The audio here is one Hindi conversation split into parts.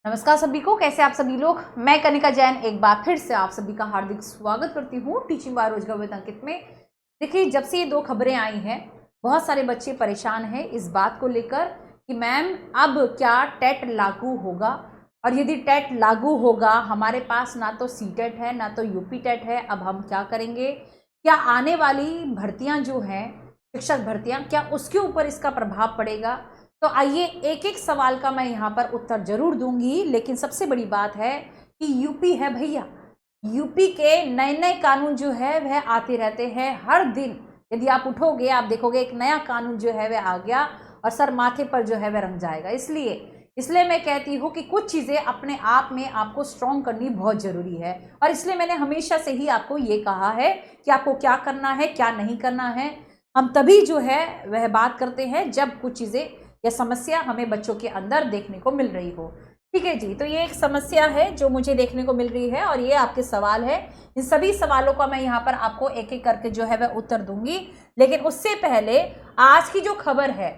नमस्कार सभी को, कैसे आप सभी लोग। मैं कनिका जैन एक बार फिर से आप सभी का हार्दिक स्वागत करती हूँ टीचिंग बाय रोजगार विद अंकित में। देखिए, जब से ये दो खबरें आई हैं, बहुत सारे बच्चे परेशान हैं इस बात को लेकर कि मैम अब क्या टेट लागू होगा, और यदि टेट लागू होगा, हमारे पास ना तो सीटेट है ना तो यूपी टेट है, अब हम क्या करेंगे। क्या आने वाली भर्तियां जो हैं, शिक्षक भर्तियां, क्या उसके ऊपर इसका प्रभाव पड़ेगा। तो आइए एक एक सवाल का मैं यहाँ पर उत्तर जरूर दूंगी, लेकिन सबसे बड़ी बात है कि यूपी है भैया, यूपी के नए नए कानून जो है वह आते रहते हैं हर दिन। यदि आप उठोगे आप देखोगे एक नया कानून जो है वह आ गया और सर माथे पर जो है वह रंग जाएगा। इसलिए मैं कहती हूँ कि कुछ चीज़ें अपने आप में आपको स्ट्रॉन्ग करनी बहुत ज़रूरी है, और इसलिए मैंने हमेशा से ही आपको ये कहा है कि आपको क्या करना है क्या नहीं करना है। हम तभी जो है वह बात करते हैं जब कुछ चीज़ें या समस्या हमें बच्चों के अंदर देखने को मिल रही हो। ठीक है जी, तो ये एक समस्या है जो मुझे देखने को मिल रही है और ये आपके सवाल है। इन सभी सवालों का मैं यहाँ पर आपको एक एक करके जो है वह उत्तर दूंगी, लेकिन उससे पहले आज की जो खबर है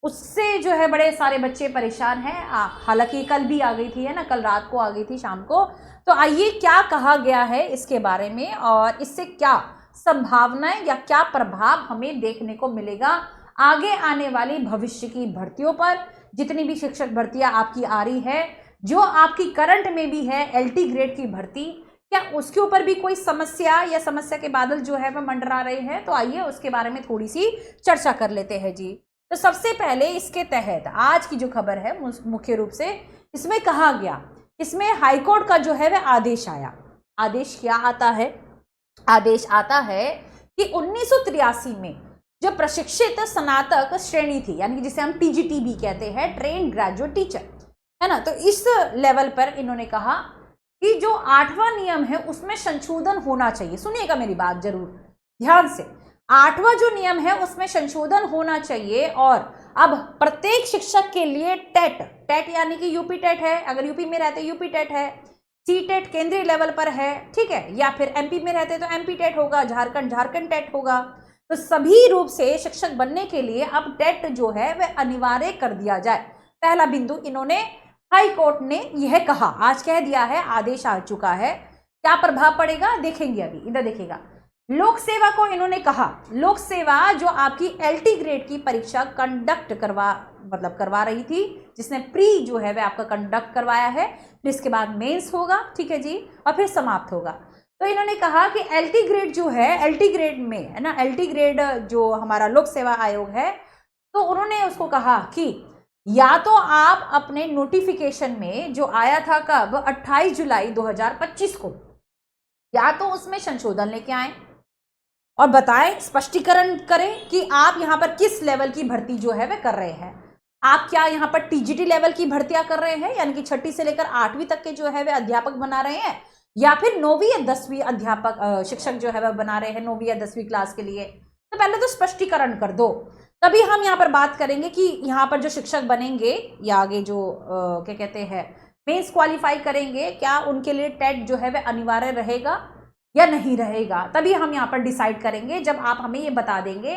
उससे जो है बड़े सारे बच्चे परेशान हैं। हालांकि कल भी आ गई थी, है ना, कल रात को आ गई थी शाम को। तो आइए क्या कहा गया है इसके बारे में और इससे क्या संभावनाएं या क्या प्रभाव हमें देखने को मिलेगा आगे आने वाली भविष्य की भर्तियों पर। जितनी भी शिक्षक भर्तियां आपकी आ रही है, जो आपकी करंट में भी है LT ग्रेड की भर्ती, क्या उसके ऊपर भी कोई समस्या या समस्या के बादल जो है वह मंडरा रहे हैं। तो आइए उसके बारे में थोड़ी सी चर्चा कर लेते हैं जी। तो सबसे पहले इसके तहत आज की जो खबर है मुख्य रूप से इसमें कहा गया, इसमें हाईकोर्ट का जो है वह आदेश आया। आदेश क्या आता है? आदेश आता है कि 1983 में जो प्रशिक्षित स्नातक श्रेणी थी, यानी कि जिसे हम TGT कहते हैं, ट्रेन ग्रेजुएट टीचर, है ना, तो इस लेवल पर इन्होंने कहा कि जो 8वां नियम है उसमें संशोधन होना चाहिए। सुनिएगा मेरी बात जरूर ध्यान से, 8वां जो नियम है उसमें संशोधन होना चाहिए और अब प्रत्येक शिक्षक के लिए टेट यानी कि यूपी टेट है, अगर यूपी में रहते यूपी टेट है, सीटेट केंद्रीय लेवल पर है, ठीक है, या फिर MP में रहते तो MP टेट होगा, झारखंड टेट होगा। तो सभी रूप से शिक्षक बनने के लिए अब टेट जो है वह अनिवार्य कर दिया जाए। पहला बिंदु इन्होंने, हाई कोर्ट ने यह कहा, आज कह दिया है, आदेश आ चुका है। क्या प्रभाव पड़ेगा देखेंगे, अभी इधर देखिएगा। लोक सेवा को इन्होंने कहा, लोक सेवा जो आपकी LT ग्रेड की परीक्षा कंडक्ट करवा रही थी, जिसने प्री जो है वह आपका कंडक्ट करवाया है, फिर इसके बाद मेंस होगा, ठीक है जी, और फिर समाप्त होगा। तो इन्होंने कहा कि LT ग्रेड जो है, LT ग्रेड में, है ना, LT ग्रेड जो हमारा लोक सेवा आयोग है, तो उन्होंने उसको कहा कि या तो आप अपने नोटिफिकेशन में जो आया था कब, 28 जुलाई 2025 को, या तो उसमें संशोधन लेके आए और बताएं, स्पष्टीकरण करें कि आप यहाँ पर किस लेवल की भर्ती जो है वह कर रहे हैं। आप क्या यहाँ पर TGT लेवल की भर्तियां कर रहे हैं, यानी कि 6ठी से लेकर 8वीं तक के जो है वह अध्यापक बना रहे हैं, या फिर 9वीं या 10वीं अध्यापक शिक्षक जो है वह बना रहे हैं 9वीं या 10वीं क्लास के लिए। तो पहले तो स्पष्टीकरण कर दो, तभी हम यहाँ पर बात करेंगे कि यहाँ पर जो शिक्षक बनेंगे या आगे जो क्या कहते हैं मेंस क्वालिफाई करेंगे, क्या उनके लिए टेट जो है वह अनिवार्य रहेगा या नहीं रहेगा। तभी हम यहाँ पर डिसाइड करेंगे जब आप हमें ये बता देंगे।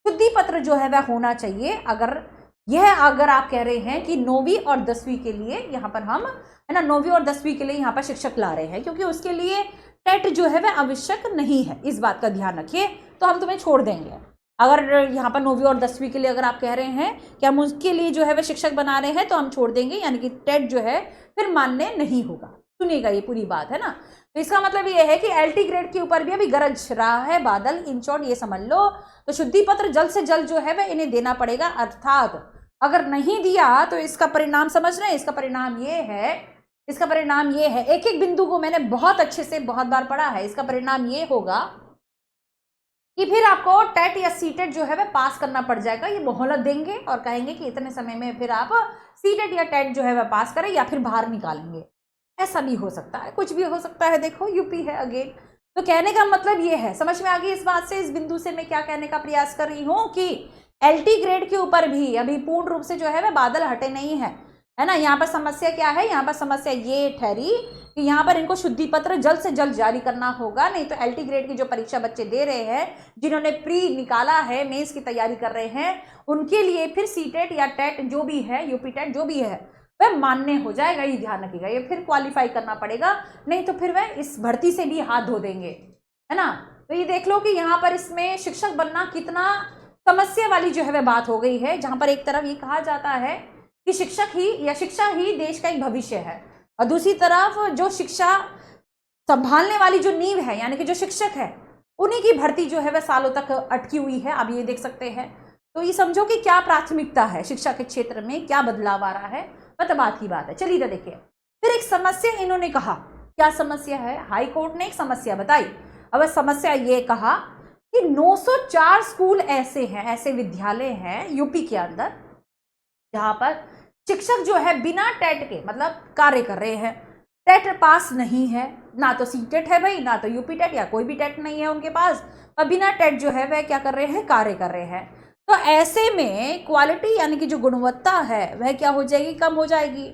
शुद्धि पत्र जो है वह होना चाहिए, अगर आप कह रहे हैं कि 9वीं और 10वीं के लिए यहाँ पर हम, है ना, 9वीं और 10वीं के लिए यहाँ पर शिक्षक ला रहे हैं, क्योंकि उसके लिए टेट जो है वह आवश्यक नहीं है, इस बात का ध्यान रखिए। तो हम तुम्हें छोड़ देंगे, अगर यहाँ पर 9वीं और 10वीं के लिए अगर आप कह रहे हैं कि हम उसके लिए जो है वह शिक्षक बना रहे हैं, तो हम छोड़ देंगे, यानी कि टेट जो है फिर मान्य नहीं होगा। सुनिएगा ये पूरी बात, है ना। तो इसका मतलब ये है कि LT ग्रेड के ऊपर भी अभी गरज रहा है बादल, इन शॉर्ट ये समझ लो। तो शुद्धि पत्र जल्द से जल्द जो है वह इन्हें देना पड़ेगा, अर्थात अगर नहीं दिया तो इसका परिणाम समझ रहे हैं, इसका परिणाम ये है, एक एक बिंदु को मैंने बहुत अच्छे से बहुत बार पढ़ा है। इसका परिणाम ये होगा कि फिर आपको टेट या सीटेट जो है वह पास करना पड़ जाएगा। ये मोहलत देंगे और कहेंगे कि इतने समय में फिर आप सीटेट या टेट जो है वह पास करें, या फिर बाहर निकालेंगे। ऐसा भी हो सकता है, कुछ भी हो सकता है। देखो यूपी है अगेन, तो कहने का मतलब ये है, समझ में आ गई इस बात से, इस बिंदु से मैं क्या कहने का प्रयास कर रही हूँ कि LT ग्रेड के ऊपर भी अभी पूर्ण रूप से जो है वह बादल हटे नहीं है ना। यहाँ पर समस्या क्या है, यहाँ पर समस्या ये ठहरी कि यहाँ पर इनको शुद्धि पत्र जल्द से जल्द जारी करना होगा, नहीं तो LT ग्रेड की जो परीक्षा बच्चे दे रहे हैं, जिन्होंने प्री निकाला है, मेंस की तैयारी कर रहे हैं, उनके लिए फिर सीटेट या टेट जो भी है, यूपी टेट जो भी है, वह मान्य हो जाएगा, ये ध्यान रखिएगा। ये फिर क्वालिफाई करना पड़ेगा, नहीं तो फिर वह इस भर्ती से भी हाथ धो देंगे, है ना। तो ये देख लो कि यहाँ पर इसमें शिक्षक बनना कितना समस्या वाली जो है वह बात हो गई है, जहां पर एक तरफ ये कहा जाता है कि शिक्षक ही या शिक्षा ही देश का एक भविष्य है, और दूसरी तरफ जो शिक्षा संभालने वाली जो नींव है यानी कि जो शिक्षक है, उन्हीं की भर्ती जो है वह सालों तक अटकी हुई है। आप ये देख सकते हैं। तो ये समझो कि क्या प्राथमिकता है शिक्षा के क्षेत्र में, क्या बदलाव आ रहा है, वह बात की बात है। चलिए देखिए, फिर एक समस्या इन्होंने कहा। क्या समस्या है? हाई कोर्ट ने एक समस्या बताई। अब समस्या ये कहा कि 904 स्कूल ऐसे हैं, ऐसे विद्यालय हैं यूपी के अंदर, जहां पर शिक्षक जो है बिना टेट के मतलब कार्य कर रहे हैं। टेट पास नहीं है, ना तो सीटेट है भाई, ना तो यूपी टेट या कोई भी टेट नहीं है उनके पास, और बिना टेट जो है वह क्या कर रहे हैं, कार्य कर रहे हैं। तो ऐसे में क्वालिटी यानी कि जो गुणवत्ता है वह क्या हो जाएगी, कम हो जाएगी।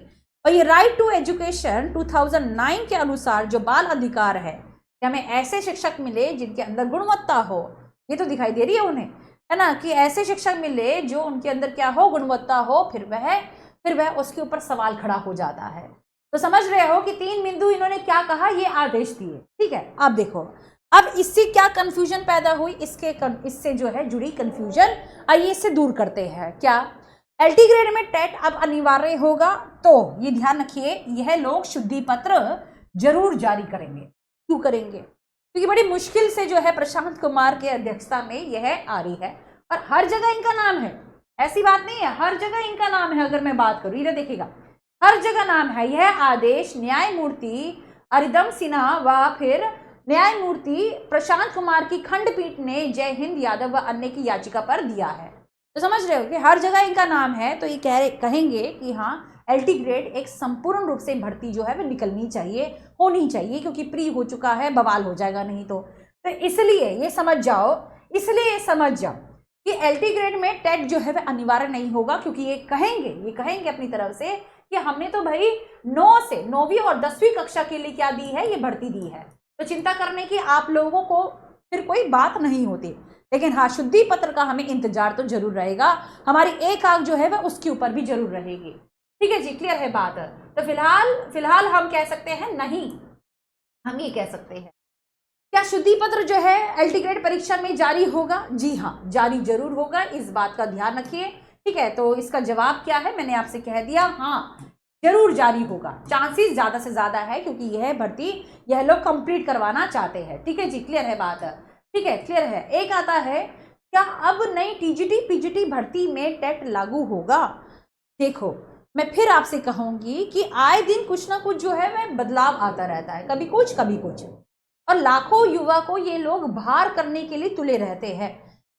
और ये राइट टू एजुकेशन 2009 के अनुसार जो बाल अधिकार है कि हमें ऐसे शिक्षक मिले जिनके अंदर गुणवत्ता हो, ये तो दिखाई दे रही है उन्हें, है ना, कि ऐसे शिक्षक मिले जो उनके अंदर क्या हो, गुणवत्ता हो, फिर वह उसके ऊपर सवाल खड़ा हो जाता है। तो समझ रहे हो कि 3 बिंदु इन्होंने क्या कहा, ये आदेश दिए। ठीक है, अब देखो, अब इससे क्या कंफ्यूजन पैदा हुई, इससे जो है जुड़ी कंफ्यूजन, आइए इससे दूर करते हैं। क्या एलटी ग्रेड में टेट अब अनिवार्य होगा? तो ये ध्यान रखिए, यह लोग शुद्धि पत्र जरूर जारी करेंगे। क्यों करेंगे? क्योंकि बड़ी मुश्किल से जो है प्रशांत कुमार के अध्यक्षता में यह आ रही है, और हर जगह इनका नाम है, ऐसी बात नहीं है, हर जगह इनका नाम है। अगर मैं बात करूं, ये देखिएगा, हर जगह नाम है। यह आदेश न्यायमूर्ति अरिदम सिन्हा व फिर न्यायमूर्ति प्रशांत कुमार की खंडपीठ ने जय हिंद यादव व अन्य की याचिका पर दिया है। तो समझ रहे हो कि हर जगह इनका नाम है। तो ये कहेंगे कि हाँ, एलटी ग्रेड एक संपूर्ण रूप से भर्ती जो है वो निकलनी चाहिए, होनी चाहिए, क्योंकि प्री हो चुका है, बवाल हो जाएगा नहीं तो इसलिए ये समझ जाओ, कि एलटी ग्रेड में टेट जो है वह अनिवार्य नहीं होगा, क्योंकि ये कहेंगे अपनी तरफ से कि हमने तो भाई 9 से 9वीं और 10वीं कक्षा के लिए क्या दी है, ये भर्ती दी है, तो चिंता करने की आप लोगों को फिर कोई बात नहीं होती। लेकिन हाँ, शुद्धि पत्र का हमें इंतजार तो जरूर रहेगा, हमारी एक आंख जो है वह उसके ऊपर भी जरूर रहेगी। ठीक है जी, क्लियर है बात? तो फिलहाल हम कह सकते हैं नहीं, हम ये कह सकते हैं, क्या शुद्धि पत्र जो है एलटी ग्रेड परीक्षा में जारी होगा? जी हाँ, जारी जरूर होगा, इस बात का ध्यान रखिए। ठीक है, तो इसका जवाब क्या है, मैंने आपसे कह दिया, हाँ जरूर जारी होगा। चांसेस ज्यादा से ज्यादा है, क्योंकि यह भर्ती यह लोग कंप्लीट करवाना चाहते हैं। ठीक है जी, क्लियर है बात? ठीक है, क्लियर है। एक आता है, क्या अब नई टीजीटी पीजीटी भर्ती में टेट लागू होगा? देखो, मैं फिर आपसे कहूंगी कि आए दिन कुछ ना कुछ जो है वह बदलाव आता रहता है, कभी कुछ कभी कुछ, और लाखों युवा को ये लोग बाहर करने के लिए तुले रहते हैं।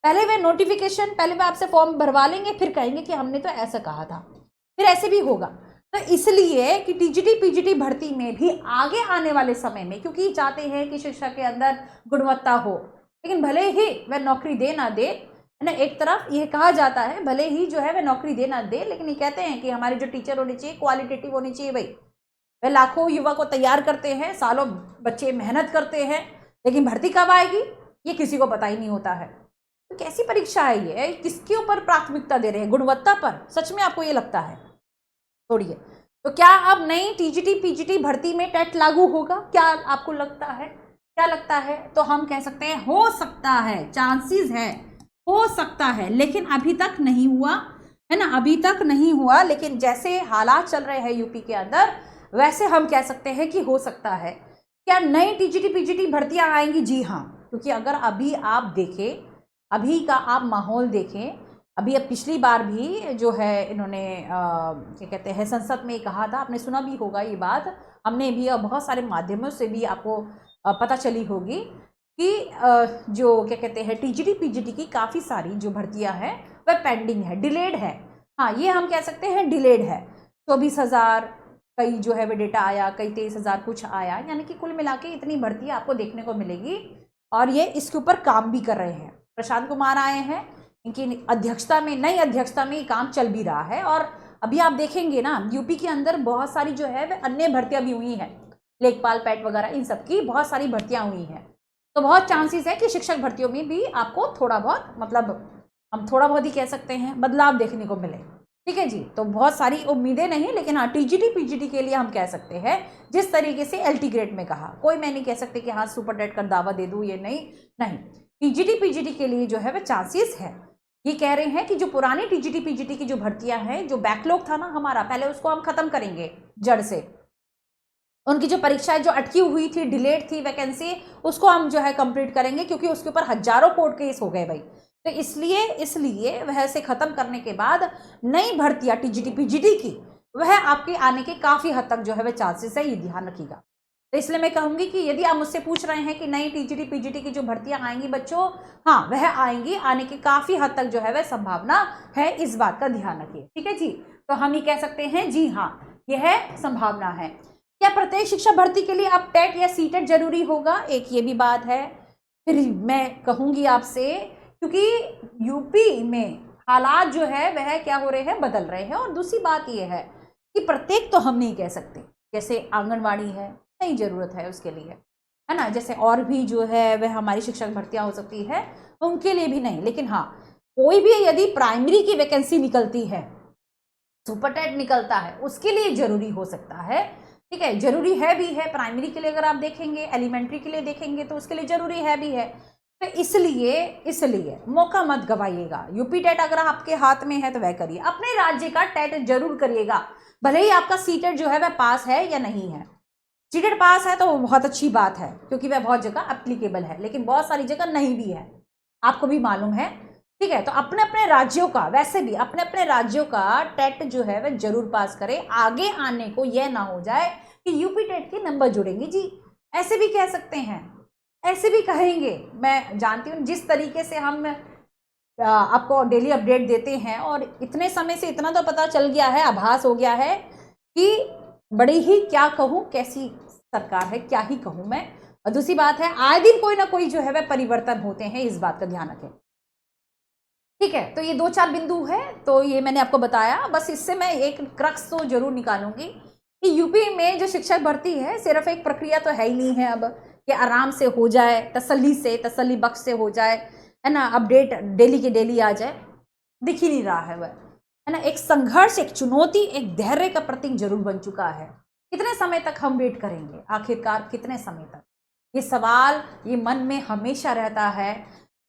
पहले वे नोटिफिकेशन, पहले वे आपसे फॉर्म भरवा लेंगे, फिर कहेंगे कि हमने तो ऐसा कहा था, फिर ऐसे भी होगा। तो इसलिए कि टीजीटी पीजीटी भर्ती में भी आगे आने वाले समय में, क्योंकि चाहते हैं कि शिक्षा के अंदर गुणवत्ता हो, लेकिन भले ही वह नौकरी दे ना दे, है ना, एक तरफ यह कहा जाता है भले ही जो है वह नौकरी दे ना दे, लेकिन ये कहते हैं कि हमारे जो टीचर होने चाहिए क्वालिटेटिव होने चाहिए। भाई, वह लाखों युवा को तैयार करते हैं, सालों बच्चे मेहनत करते हैं, लेकिन भर्ती कब आएगी ये किसी को पता ही नहीं होता है। तो कैसी परीक्षा है ये? किसके ऊपर प्राथमिकता दे रहे हैं? गुणवत्ता पर? सच में आपको ये लगता है? छोड़िए। तो क्या अब नई टीजीटी पीजीटी भर्ती में टेट लागू होगा? क्या आपको लगता है? क्या लगता है? तो हम कह सकते हैं हो सकता है, चांसेस है, हो सकता है, लेकिन अभी तक नहीं हुआ, है ना, अभी तक नहीं हुआ। लेकिन जैसे हालात चल रहे हैं यूपी के अंदर, वैसे हम कह सकते हैं कि हो सकता है। क्या नई टीजीटी पीजीटी भर्तियां आएंगी? जी हाँ, क्योंकि अगर अभी आप देखें, अभी का आप माहौल देखें, अभी अब पिछली बार भी जो है इन्होंने क्या कहते हैं संसद में कहा था, आपने सुना भी होगा ये बात, हमने भी बहुत सारे माध्यमों से भी आपको पता चली होगी कि जो क्या कहते हैं टीजीटी पीजीटी की काफ़ी सारी जो भर्तियां हैं वह पेंडिंग है, डिलेड है। हाँ, ये हम कह सकते हैं डिलेड है। 24,000 कई जो है वो डेटा आया, कई 23,000 कुछ आया, यानी कि कुल मिला के इतनी भर्ती आपको देखने को मिलेगी, और ये इसके ऊपर काम भी कर रहे हैं। प्रशांत कुमार आए हैं, इनकी अध्यक्षता में, नई अध्यक्षता में ये काम चल भी रहा है। और अभी आप देखेंगे ना, यूपी के अंदर बहुत सारी जो है वह अन्य भर्तियां भी हुई हैं, लेखपाल पैट वगैरह, इन सब की बहुत सारी भर्तियां हुई हैं। तो बहुत चांसेस है कि शिक्षक भर्तियों में भी आपको थोड़ा बहुत, मतलब हम थोड़ा बहुत ही कह सकते हैं, बदलाव देखने को मिले। ठीक है जी। तो बहुत सारी उम्मीदें नहीं, लेकिन हाँ टीजीटी पीजीटी के लिए हम कह सकते हैं जिस तरीके से एलटी ग्रेड में कहा, कोई मैं नहीं कह सकते कि हाँ सुपर टेट का दावा दे दूँ, ये नहीं नहीं। टीजीटी पीजीटी के लिए जो है वह चांसेस है। ये कह रहे हैं कि जो पुरानी टीजीटी पीजीटी की जो भर्तियां हैं, जो बैकलॉग था ना हमारा, पहले उसको हम खत्म करेंगे जड़ से। उनकी जो परीक्षाएं जो अटकी हुई थी, डिलेड थी वैकेंसी, उसको हम जो है कंप्लीट करेंगे, क्योंकि उसके ऊपर हजारों कोर्ट केस हो गए भाई। तो इसलिए वह से खत्म करने के बाद नई भर्तियां टीजीटी पीजीटी की वह आपके आने के काफी हद तक जो है वह चांसेस है, ये ध्यान रखिएगा। तो इसलिए मैं कहूंगी कि यदि आप मुझसे पूछ रहे हैं कि नई टीजीटी पीजीटी की जो भर्तियां आएंगी बच्चों, हाँ वह आएंगी, आने की काफी हद तक जो है वह संभावना है, इस बात का ध्यान रखिए। ठीक है जी। तो हम ये कह सकते हैं जी हाँ यह संभावना है। क्या प्रत्येक शिक्षा भर्ती के लिए आप टेट या सीटेट जरूरी होगा, एक ये भी बात है। फिर मैं कहूंगी आपसे, क्योंकि यूपी में हालात जो है वह क्या हो रहे हैं, बदल रहे हैं। और दूसरी बात यह है कि प्रत्येक तो हम नहीं कह सकते, जैसे आंगनवाड़ी है, नहीं जरूरत है उसके लिए, है ना, जैसे और भी जो है वह हमारी शिक्षक भर्तियां हो सकती है, उनके लिए भी नहीं। लेकिन हाँ कोई भी यदि प्राइमरी की वैकेंसी निकलती है, सुपर टेट निकलता है, उसके लिए जरूरी हो सकता है। ठीक है, जरूरी है भी है। प्राइमरी के लिए अगर आप देखेंगे, एलिमेंट्री के लिए देखेंगे तो उसके लिए जरूरी है भी है। तो इसलिए मौका मत गवाइएगा। यूपी टेट अगर आपके हाथ में है तो वह करिए, अपने राज्य का टेट जरूर करिएगा, भले ही आपका सीटेट जो है वह पास है या नहीं है। सीटेट पास है तो बहुत अच्छी बात है, क्योंकि वह बहुत जगह एप्लीकेबल है, लेकिन बहुत सारी जगह नहीं भी है, आपको भी मालूम है। ठीक है, तो अपने अपने राज्यों का, वैसे भी अपने अपने राज्यों का टेट जो है वह जरूर पास करें। आगे आने को यह ना हो जाए कि यूपी टेट के नंबर जुड़ेंगे जी, ऐसे भी कह सकते हैं, ऐसे भी कहेंगे। मैं जानती हूँ जिस तरीके से हम आपको डेली अपडेट देते हैं, और इतने समय से इतना तो पता चल गया है, आभास हो गया है कि बड़ी ही क्या कहूँ कैसी सरकार है, क्या ही कहूँ मैं। और दूसरी बात है, आए दिन कोई ना कोई जो है वह परिवर्तन होते हैं, इस बात का ध्यान रखें। ठीक है, तो ये 2-4 बिंदु है, तो ये मैंने आपको बताया। बस इससे मैं एक क्रक्स तो जरूर निकालूंगी कि यूपी में जो शिक्षक भर्ती है सिर्फ एक प्रक्रिया तो है ही नहीं है अब, कि आराम से हो जाए, तसल्ली बख्श से हो जाए, है ना, अपडेट डेली के डेली आ जाए, दिख ही नहीं रहा है वह, है ना। एक संघर्ष, एक चुनौती, एक धैर्य का प्रतीक जरूर बन चुका है। कितने समय तक हम वेट करेंगे, आखिरकार कितने समय तक, ये सवाल ये मन में हमेशा रहता है।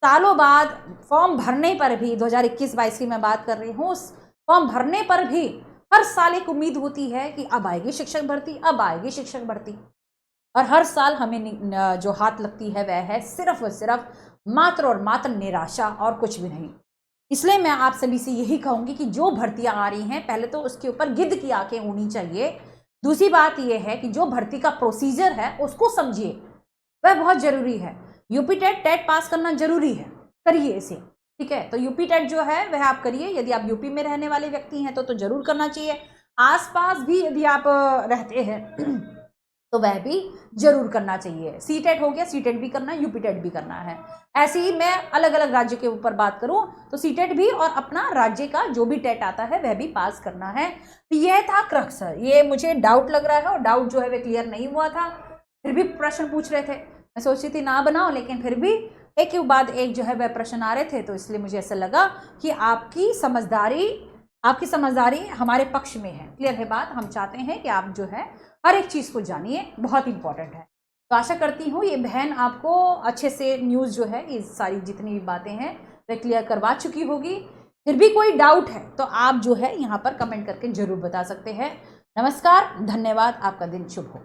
सालों बाद फॉर्म भरने पर भी, 2021-22 की मैं बात कर रही हूँ, उस फॉर्म भरने पर भी हर साल एक उम्मीद होती है कि अब आएगी शिक्षक भर्ती, अब आएगी शिक्षक भर्ती। और हर साल हमें जो हाथ लगती है वह है सिर्फ और सिर्फ मात्र और मात्र निराशा, और कुछ भी नहीं। इसलिए मैं आप सभी से यही कहूंगी कि जो भर्तियां आ रही हैं, पहले तो उसके ऊपर गिद्ध की आंखें होनी चाहिए। दूसरी बात यह है कि जो भर्ती का प्रोसीजर है उसको समझिए, वह बहुत जरूरी है। यूपी टेट पास करना जरूरी है, करिए इसे। ठीक है, तो यूपी टेट जो है वह आप करिए। यदि आप यूपी में रहने वाले व्यक्ति हैं तो जरूर करना चाहिए। आसपास भी यदि आप रहते हैं तो वह भी जरूर करना चाहिए। सी टेट हो गया, सी टेट भी करना है, यूपी टेट भी करना है। ऐसे ही मैं अलग अलग राज्यों के ऊपर बात करूं तो सी टेट भी और अपना राज्य का जो भी टेट आता है वह भी पास करना है। तो यह था क्रक्स। ये मुझे डाउट लग रहा है, और डाउट जो है वह क्लियर नहीं हुआ था, फिर भी प्रश्न पूछ रहे थे। मैं सोची थी ना बनाओ, लेकिन फिर भी एक के बाद एक जो है वह प्रश्न आ रहे थे, तो इसलिए मुझे ऐसा लगा कि आपकी समझदारी हमारे पक्ष में है। क्लियर है बात। हम चाहते हैं कि आप जो है हर एक चीज़ को जानिए, बहुत इंपॉर्टेंट है। तो आशा करती हूँ ये बहन आपको अच्छे से न्यूज़ जो है, ये सारी जितनी भी बातें हैं वह क्लियर करवा चुकी होगी। फिर भी कोई डाउट है तो आप जो है यहाँ पर कमेंट करके जरूर बता सकते हैं। नमस्कार, धन्यवाद, आपका दिन शुभ हो।